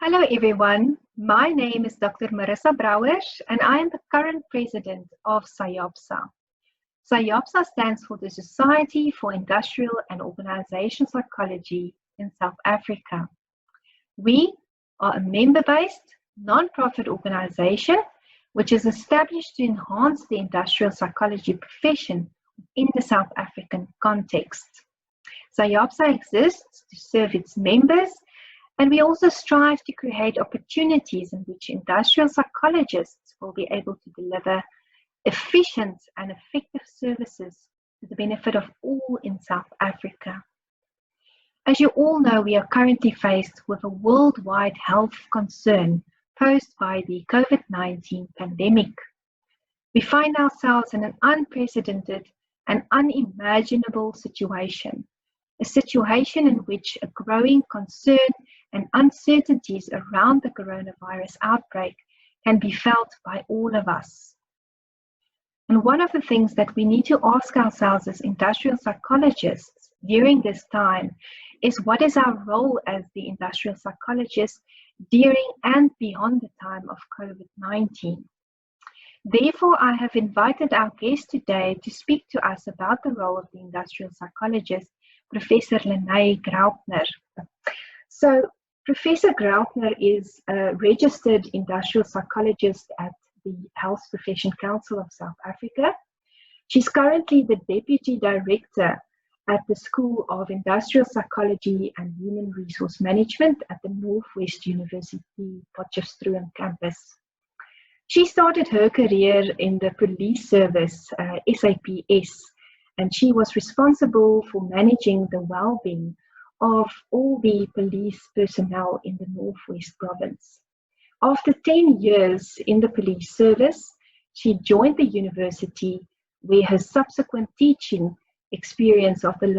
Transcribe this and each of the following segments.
Hello everyone, my name is Dr. Marissa Brouwers and I am the current president of SAIOPSA. SAIOPSA stands for the Society for Industrial and Organization Psychology in South Africa. We are a member-based, non-profit organization which is established to enhance the industrial psychology profession in the South African context. SAIOPSA exists to serve its members, and we also strive to create opportunities in which industrial psychologists will be able to deliver efficient and effective services to the benefit of all in South Africa. As you all know, we are currently faced with a worldwide health concern posed by the COVID-19 pandemic. We find ourselves in an unprecedented and unimaginable situation, a situation in which a growing concern and uncertainties around the coronavirus outbreak can be felt by all of us. And one of the things that we need to ask ourselves as industrial psychologists during this time is, what is our role as the industrial psychologist during and beyond the time of COVID-19? Therefore, I have invited our guest today to speak to us about the role of the industrial psychologist, Professor Lene Graupner. So, Professor Graupner is a registered industrial psychologist at the Health Profession Council of South Africa. She's currently the Deputy Director at the School of Industrial Psychology and Human Resource Management at the Northwest University Potchefstroom campus. She started her career in the police service, SAPS, and she was responsible for managing the well-being of all the police personnel in the Northwest province. After 10 years in the police service, she joined the university, where her subsequent teaching experience of the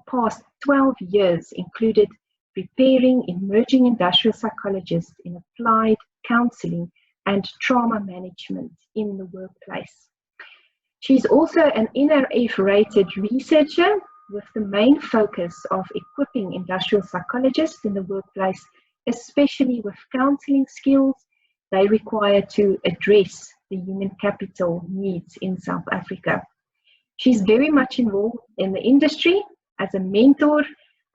past 12 years included preparing emerging industrial psychologists in applied counseling and trauma management in the workplace. She's also an NRF-rated researcher with the main focus of equipping industrial psychologists in the workplace, especially with counseling skills they require to address the human capital needs in South Africa. She's very much involved in the industry as a mentor,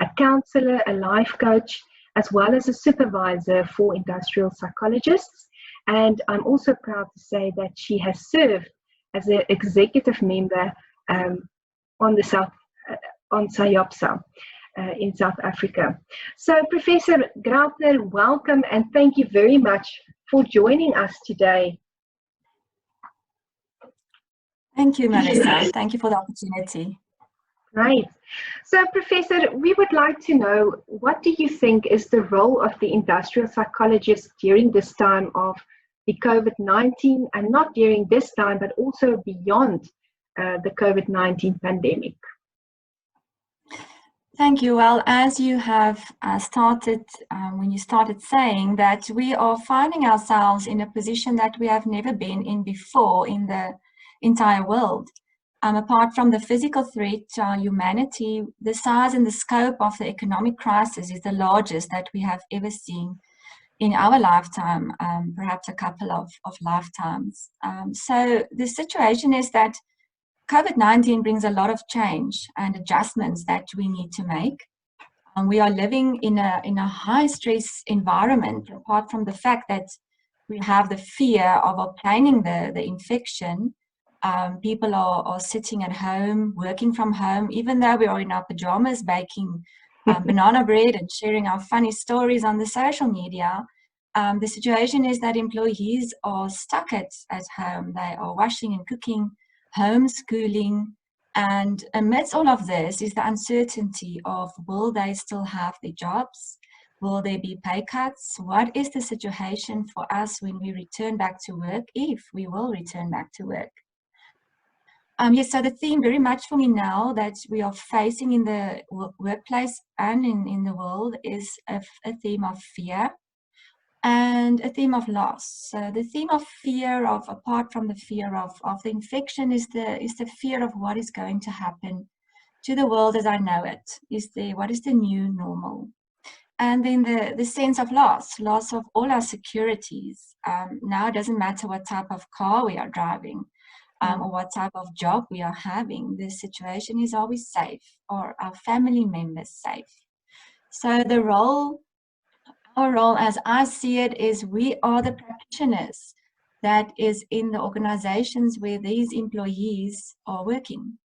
a counselor, a life coach, as well as a supervisor for industrial psychologists. And I'm also proud to say that she has served as an executive member on SAIOPSA in South Africa. So, Professor Graupner, welcome and thank you very much for joining us today. Thank you, Marissa. Thank you for the opportunity. Right. So, Professor, we would like to know, what do you think is the role of the industrial psychologist during this time of the COVID-19, and not during this time, but also beyond the COVID-19 pandemic? Thank you. Well, as you have started, when you started saying that we are finding ourselves in a position that we have never been in before in the entire world. Apart from the physical threat to our humanity, the size and the scope of the economic crisis is the largest that we have ever seen in our lifetime, perhaps a couple of lifetimes. So the situation is that COVID-19 brings a lot of change and adjustments that we need to make. We are living in a high-stress environment, apart from the fact that we have the fear of obtaining the infection. People are sitting at home, working from home, even though we are in our pajamas baking banana bread and sharing our funny stories on the social media. The situation is that employees are stuck at home. They are washing and cooking, homeschooling, and amidst all of this is the uncertainty of, will they still have their jobs? Will there be pay cuts? What is the situation for us when we return back to work, if we will return back to work? Yes, so the theme very much for me now that we are facing in the workplace and in the world is a theme of fear and a theme of loss. So the theme of fear, apart from the fear of the infection, is the fear of what is going to happen to the world as I know it. What is the new normal? And then the sense of loss of all our securities. Now it doesn't matter what type of car we are driving or what type of job we are having. The situation is always safe, or our family members safe. So our role as I see it is we are the practitioners that is in the organizations where these employees are working.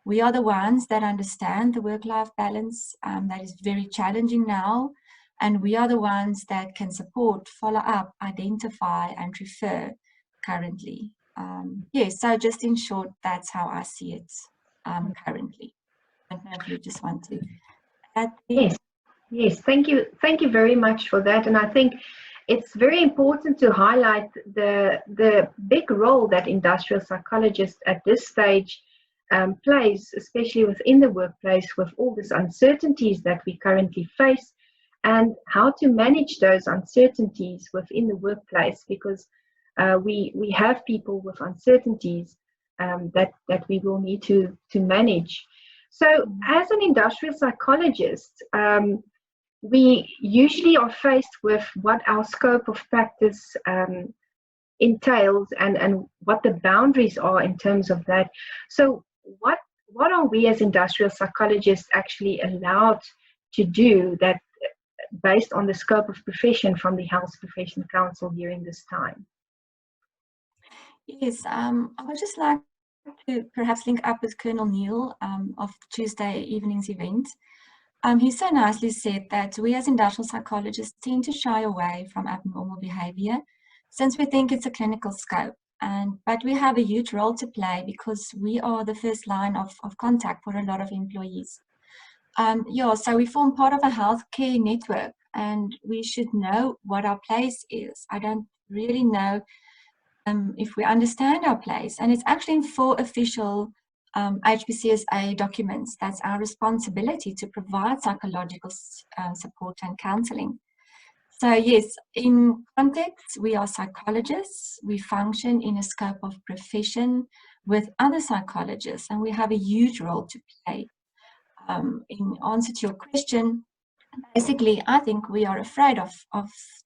We are the ones that understand the work-life balance that is very challenging now, and we are the ones that can support, follow up, identify, and refer currently. Yes, so just in short, that's how I see it currently. I don't know if you just want to add there. Yes, thank you very much for that. And I think it's very important to highlight the big role that industrial psychologists at this stage plays, especially within the workplace, with all these uncertainties that we currently face, and how to manage those uncertainties within the workplace, because we have people with uncertainties that we will need to manage. So as an industrial psychologist, we usually are faced with what our scope of practice entails and what the boundaries are in terms of that. So what are we as industrial psychologists actually allowed to do that based on the scope of profession from the Health Profession Council during this time? Yes, I would just like to perhaps link up with Colonel Neil of Tuesday evening's event. He so nicely said that we as industrial psychologists tend to shy away from abnormal behavior since we think it's a clinical scope. But we have a huge role to play because we are the first line of contact for a lot of employees. So we form part of a healthcare network, and we should know what our place is. I don't really know if we understand our place, and it's actually in 4 official HPCSA documents. That's our responsibility to provide psychological support and counseling. So yes, in context, we are psychologists. We function in a scope of profession with other psychologists, and we have a huge role to play. In answer to your question, basically, I think we are afraid of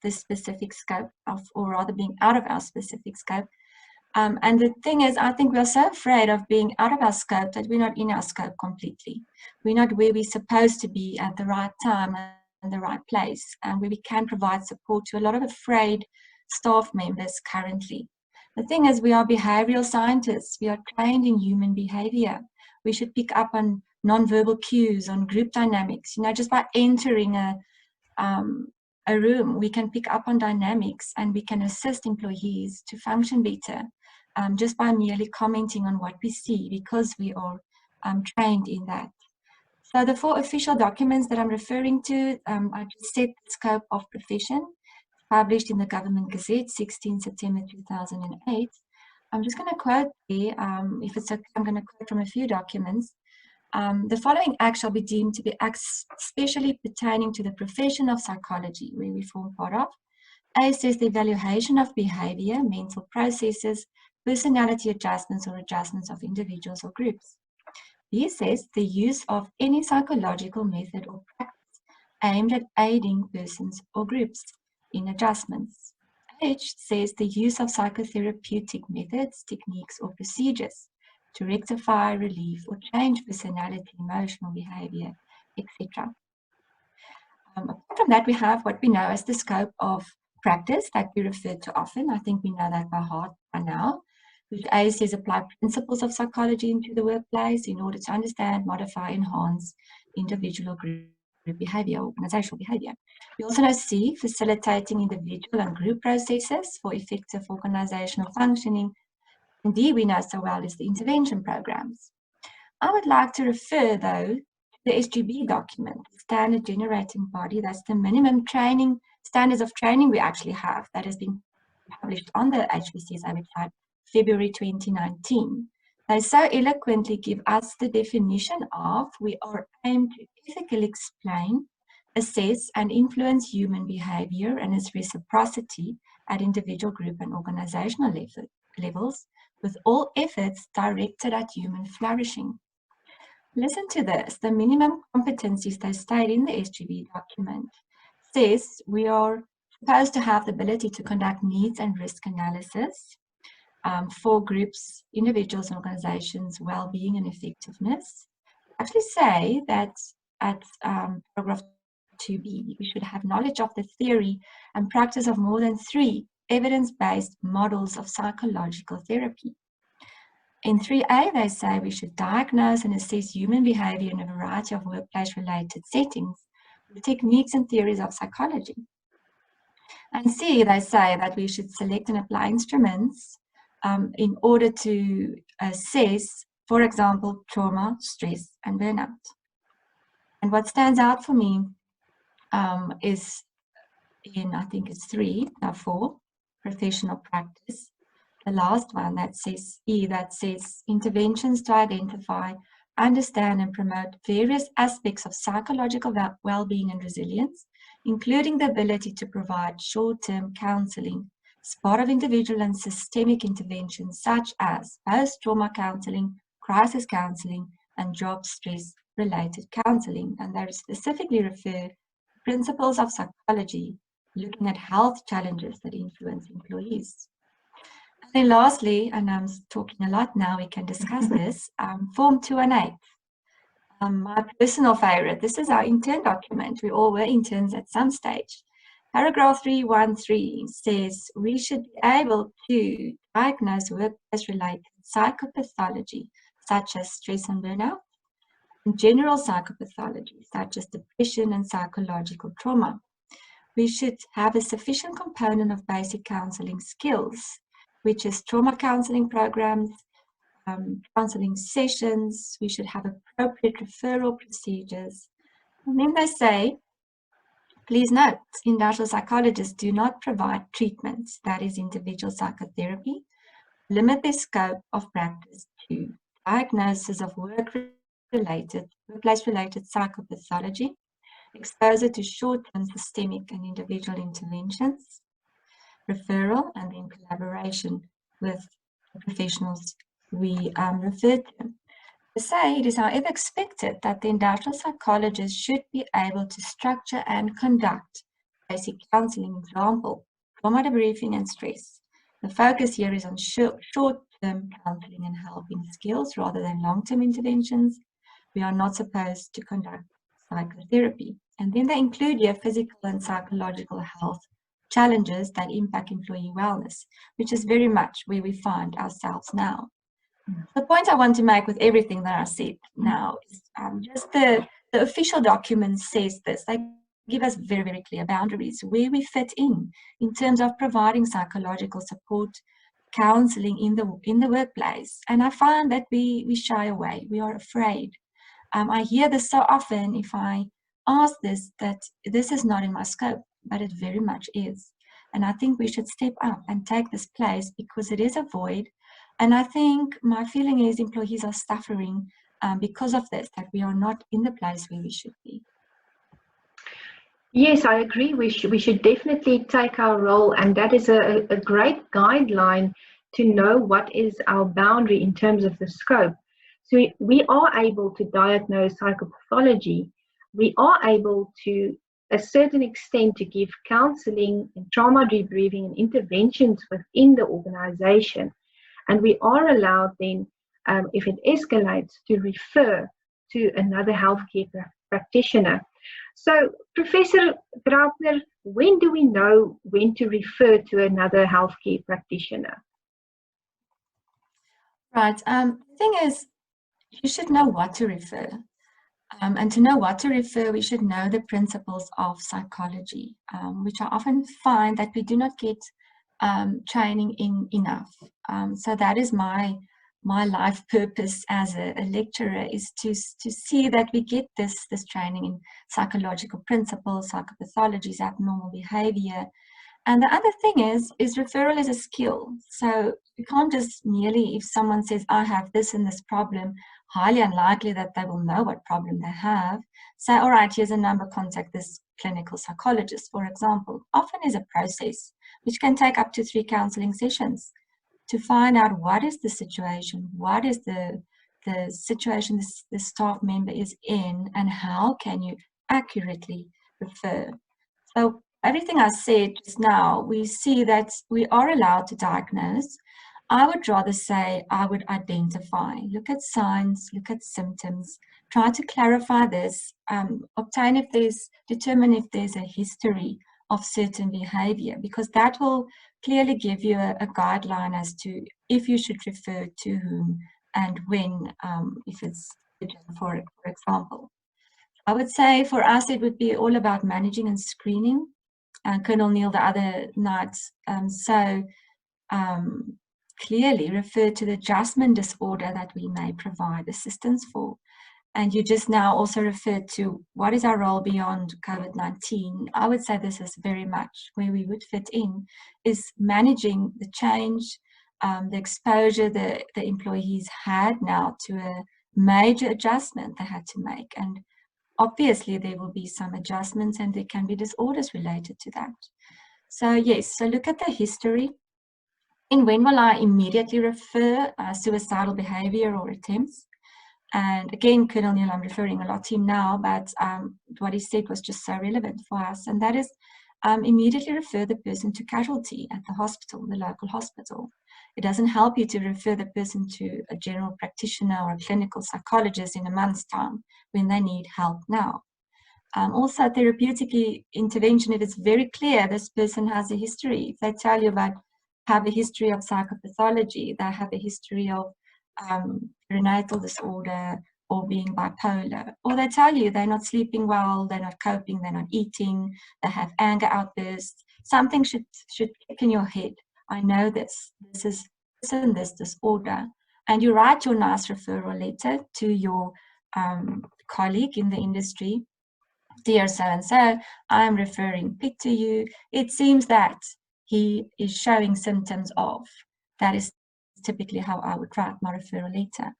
the specific scope or rather being out of our specific scope. And the thing is, I think we are so afraid of being out of our scope that we're not in our scope completely. We're not where we're supposed to be at the right time and the right place, and where we can provide support to a lot of afraid staff members currently. The thing is, we are behavioral scientists. We are trained in human behavior. We should pick up on non-verbal cues, on group dynamics. Just by entering a room, we can pick up on dynamics, and we can assist employees to function better just by merely commenting on what we see, because we are trained in that. So the 4 official documents that I'm referring to, I just set the scope of profession, published in the Government Gazette, 16 September 2008. I'm just going to quote there, if it's okay, I'm going to quote from a few documents. The following acts shall be deemed to be acts specially pertaining to the profession of psychology, where we form part of. A says the evaluation of behavior, mental processes, personality adjustments or adjustments of individuals or groups. B says the use of any psychological method or practice aimed at aiding persons or groups in adjustments. H says the use of psychotherapeutic methods, techniques, or procedures to rectify, relieve, or change personality, emotional behavior, etc. Apart from that, we have what we know as the scope of practice that we refer to often. I think we know that by heart by now, which A says apply principles of psychology into the workplace in order to understand, modify, enhance individual or group behavior, organizational behavior. We also know C, facilitating individual and group processes for effective organizational functioning. And D, we know so well, is the intervention programs. I would like to refer, though, to the SGB document, the standard generating body. That's the minimum training, standards of training we actually have, that has been published on the HPCSA website, February 2019. They so eloquently give us the definition of, we are aimed to ethically explain, assess, and influence human behavior and its reciprocity at individual, group, and organizational levels, with all efforts directed at human flourishing. Listen to this, the minimum competencies they state in the SGB document says we are supposed to have the ability to conduct needs and risk analysis for groups, individuals, and organizations' well-being and effectiveness. Actually say that at paragraph 2b, we should have knowledge of the theory and practice of more than 3 evidence-based models of psychological therapy. In 3a, they say we should diagnose and assess human behavior in a variety of workplace-related settings with techniques and theories of psychology. And C, they say that we should select and apply instruments in order to assess, for example, trauma, stress, and burnout. And what stands out for me is in, I think it's 4, professional practice. The last one that says E, that says interventions to identify, understand, and promote various aspects of psychological well-being and resilience, including the ability to provide short-term counseling as part of individual and systemic interventions such as post-trauma counseling, crisis counseling, and job stress-related counseling. And they specifically refer to principles of psychology, looking at health challenges that influence employees. And then lastly, and I'm talking a lot now, we can discuss this, Form 218. My personal favorite, this is our intern document. We all were interns at some stage. Paragraph 313 says we should be able to diagnose workplace-related psychopathology, such as stress and burnout, and general psychopathology, such as depression and psychological trauma. We should have a sufficient component of basic counseling skills, which is trauma counseling programs, counseling sessions. We should have appropriate referral procedures. And then they say, please note, industrial psychologists do not provide treatments, that is individual psychotherapy. Limit their scope of practice to diagnosis of workplace-related psychopathology, exposure to short-term systemic and individual interventions, referral, and then collaboration with the professionals we refer to. They say it is, however, expected that the industrial psychologist should be able to structure and conduct basic counseling, example, trauma debriefing and stress. The focus here is on short-term counseling and helping skills rather than long-term interventions. We are not supposed to conduct psychotherapy. And then they include here physical and psychological health challenges that impact employee wellness, which is very much where we find ourselves now. The point I want to make with everything that I said now is just the official document says this. They give us very, very clear boundaries where we fit in terms of providing psychological support, counseling in the workplace. And I find that we shy away. We are afraid. I hear this so often if I ask this, that this is not in my scope, but it very much is. And I think we should step up and take this place because it is a void. And I think my feeling is employees are suffering because of this, that we are not in the place where we should be. Yes, I agree. We should definitely take our role, and that is a great guideline to know what is our boundary in terms of the scope. So we are able to diagnose psychopathology. We are able to a certain extent to give counseling and trauma debriefing and interventions within the organization. And we are allowed then, if it escalates, to refer to another healthcare practitioner. So, Professor Graupner, when do we know when to refer to another healthcare practitioner? Right. The thing is, you should know what to refer. And to know what to refer, we should know the principles of psychology, which I often find that we do not get training in enough. So that is my life purpose as a lecturer, is to see that we get this training in psychological principles, psychopathologies, abnormal behavior. And the other thing is referral is a skill. So you can't just merely, if someone says, I have this and this problem, highly unlikely that they will know what problem they have. Say, all right, here's a number, contact this clinical psychologist, for example. Often is a process which can take up to 3 counseling sessions to find out what is the situation, what is the situation the staff member is in, and how can you accurately refer. So everything I said just now, we see that we are allowed to diagnose. I would rather say I would identify, look at signs, look at symptoms, try to clarify this, determine if there's a history of certain behavior, because that will clearly give you a guideline as to if you should refer to whom and when, if it's for example. I would say for us, it would be all about managing and screening. Colonel Neil the other night clearly referred to the adjustment disorder that we may provide assistance for. And you just now also referred to what is our role beyond COVID-19. I would say this is very much where we would fit in, is managing the change, the exposure the employees had now to a major adjustment they had to make. And obviously there will be some adjustments and there can be disorders related to that. So yes, so look at the history. And when will I immediately refer suicidal behavior or attempts? And again, Colonel Neil, I'm referring a lot to him now, but what he said was just so relevant for us. And that is immediately refer the person to casualty at the hospital, the local hospital. It doesn't help you to refer the person to a general practitioner or a clinical psychologist in a month's time when they need help now. Also, therapeutic intervention, if it's very clear this person has a history, if they tell you about have a history of psychopathology, they have a history of perinatal disorder or being bipolar, or they tell you they're not sleeping well, they're not coping, they're not eating, they have anger outbursts, something should click in your head. I know this is this disorder. And you write your nice referral letter to your colleague in the industry. Dear so-and-so, I'm referring Pete to you. It seems that he is showing symptoms of. That is typically how I would write my referral letter.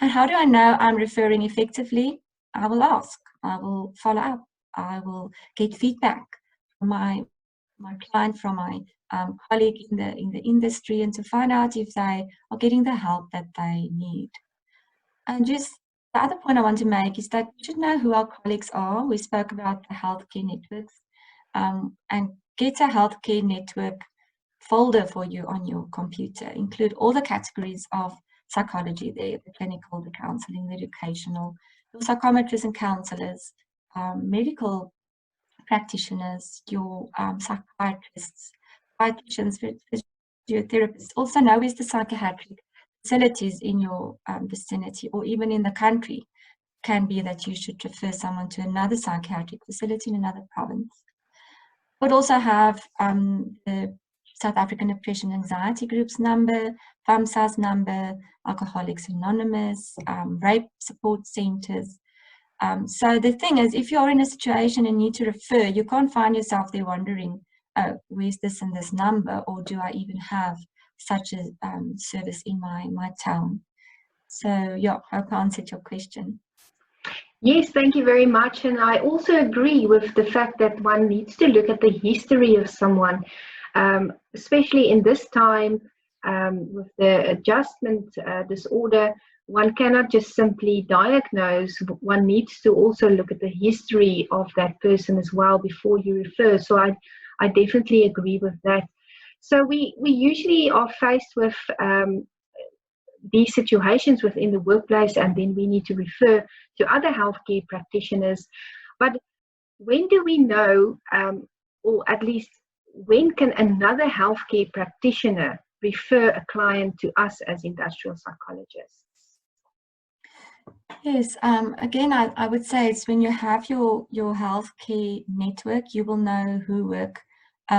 And how do I know I'm referring effectively? I will ask, I will follow up, I will get feedback from my client, from my colleague in the industry, and to find out if they are getting the help that they need. And just the other point I want to make is that we should know who our colleagues are. We spoke about the healthcare networks, and get a healthcare network folder for you on your computer. Include all the categories of psychology there, the clinical, the counseling, the educational, your psychometrists and counselors, medical practitioners, your psychiatrists, dietitians, physiotherapists. Also know where's the psychiatric facilities in your vicinity, or even in the country. Can be that you should refer someone to another psychiatric facility in another province. Would also have the South African Depression Anxiety Group's number, FAMSA's number, Alcoholics Anonymous, rape support centers. So the thing is, if you're in a situation and need to refer, you can't find yourself there wondering, oh, where's this and this number, or do I even have such a service in my town? So yeah, I hope I answered your question. Yes, thank you very much. And I also agree with the fact that one needs to look at the history of someone, especially in this time with the adjustment disorder. One cannot just simply diagnose. One needs to also look at the history of that person as well before you refer. So I definitely agree with that. So we usually are faced with these situations within the workplace, and then we need to refer to other healthcare practitioners. But when do we know, or at least when can another healthcare practitioner refer a client to us as industrial psychologists? Yes, again, I would say it's when you have your healthcare network, you will know who work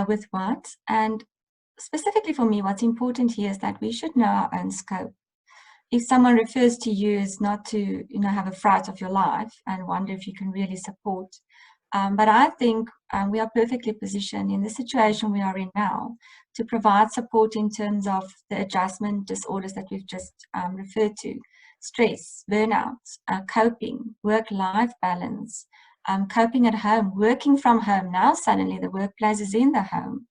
with what. And specifically for me, what's important here is that we should know our own scope. If someone refers to you, is not to have a fright of your life and wonder if you can really support. But I think we are perfectly positioned in the situation we are in now to provide support in terms of the adjustment disorders that we've just referred to: stress, burnout, coping, work-life balance, coping at home, working from home. Now suddenly the workplace is in the home,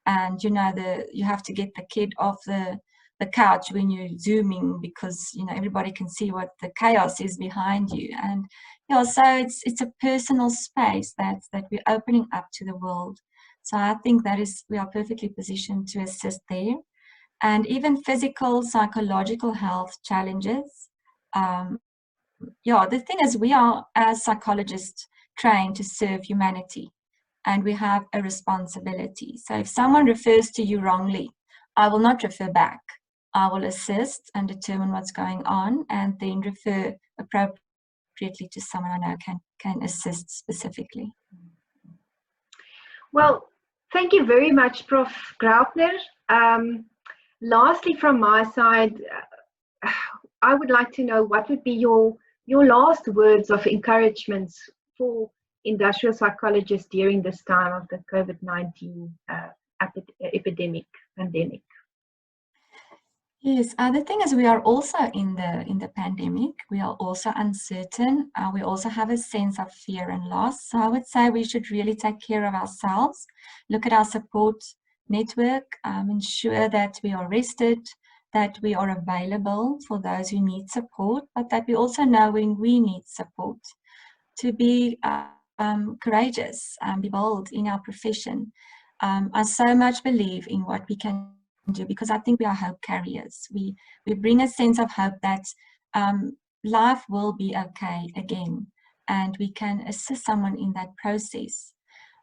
and you have to get the kid off the the couch when you're Zooming, because everybody can see what the chaos is behind you. And so it's a personal space that we're opening up to the world. So I think we are perfectly positioned to assist there. And even physical, psychological health challenges. The thing is, we are, as psychologists, trained to serve humanity, and we have a responsibility. So if someone refers to you wrongly, I will not refer back. I will assist and determine what's going on, and then refer appropriately to someone I know can assist specifically. Well, thank you very much, Prof. Graupner. Lastly, from my side, I would like to know what would be your last words of encouragement for industrial psychologists during this time of the COVID-19 pandemic. Yes, the thing is, we are also in the pandemic. We are also uncertain. We also have a sense of fear and loss. So I would say we should really take care of ourselves, look at our support network, ensure that we are rested, that we are available for those who need support, but that we also know when we need support, to be courageous and be bold in our profession. I so much believe in what we can do, because I think we are hope carriers. We bring a sense of hope that life will be okay again, and we can assist someone in that process.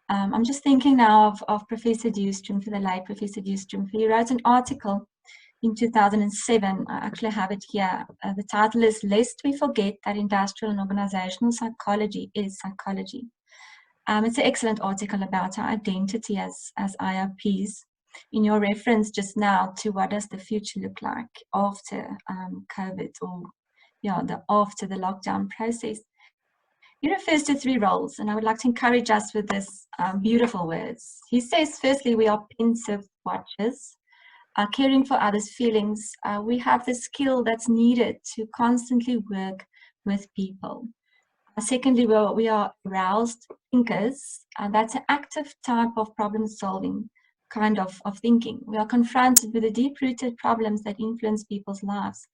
I'm just thinking now of Professor Dewstrom, for the late Professor Dewstrom. He wrote an article in 2007. I actually have it here. The title is "Lest We Forget That Industrial and Organizational Psychology is Psychology." It's an excellent article about our identity as IOPs. In your reference just now to what does the future look like after COVID, or after the lockdown process, he refers to 3 roles, and I would like to encourage us with this beautiful words. He says, firstly, we are pensive watchers, caring for others' feelings. We have the skill that's needed to constantly work with people. Secondly, we are aroused thinkers, and that's an active type of problem solving kind of thinking. We are confronted with the deep-rooted problems that influence people's lives,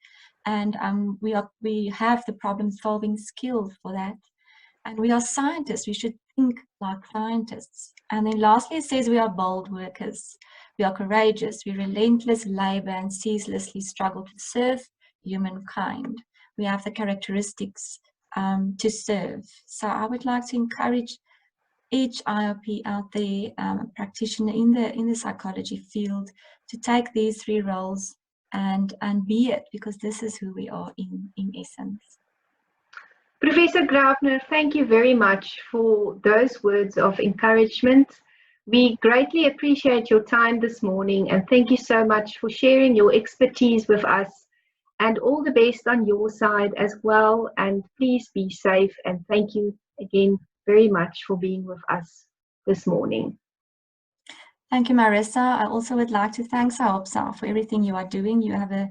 and we have the problem-solving skills for that. And we are scientists. We should think like scientists. And then lastly, it says we are bold workers. We are courageous. We relentless labor and ceaselessly struggle to serve humankind. We have the characteristics to serve. So I would like to encourage each IOP out there, a practitioner in the psychology field, to take these 3 roles and be it, because this is who we are in essence. Professor Graupner, thank you very much for those words of encouragement. We greatly appreciate your time this morning, and thank you so much for sharing your expertise with us, and all the best on your side as well. And please be safe, and thank you again very much for being with us this morning. Thank you, Marissa. I also would like to thank SAOPSA for everything you are doing. You have a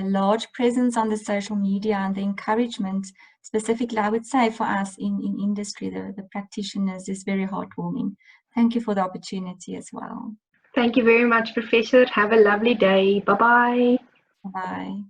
large presence on the social media, and the encouragement, specifically, I would say, for us in industry, the practitioners, is very heartwarming. Thank you for the opportunity as well. Thank you very much, Professor. Have a lovely day. Bye-bye. Bye-bye.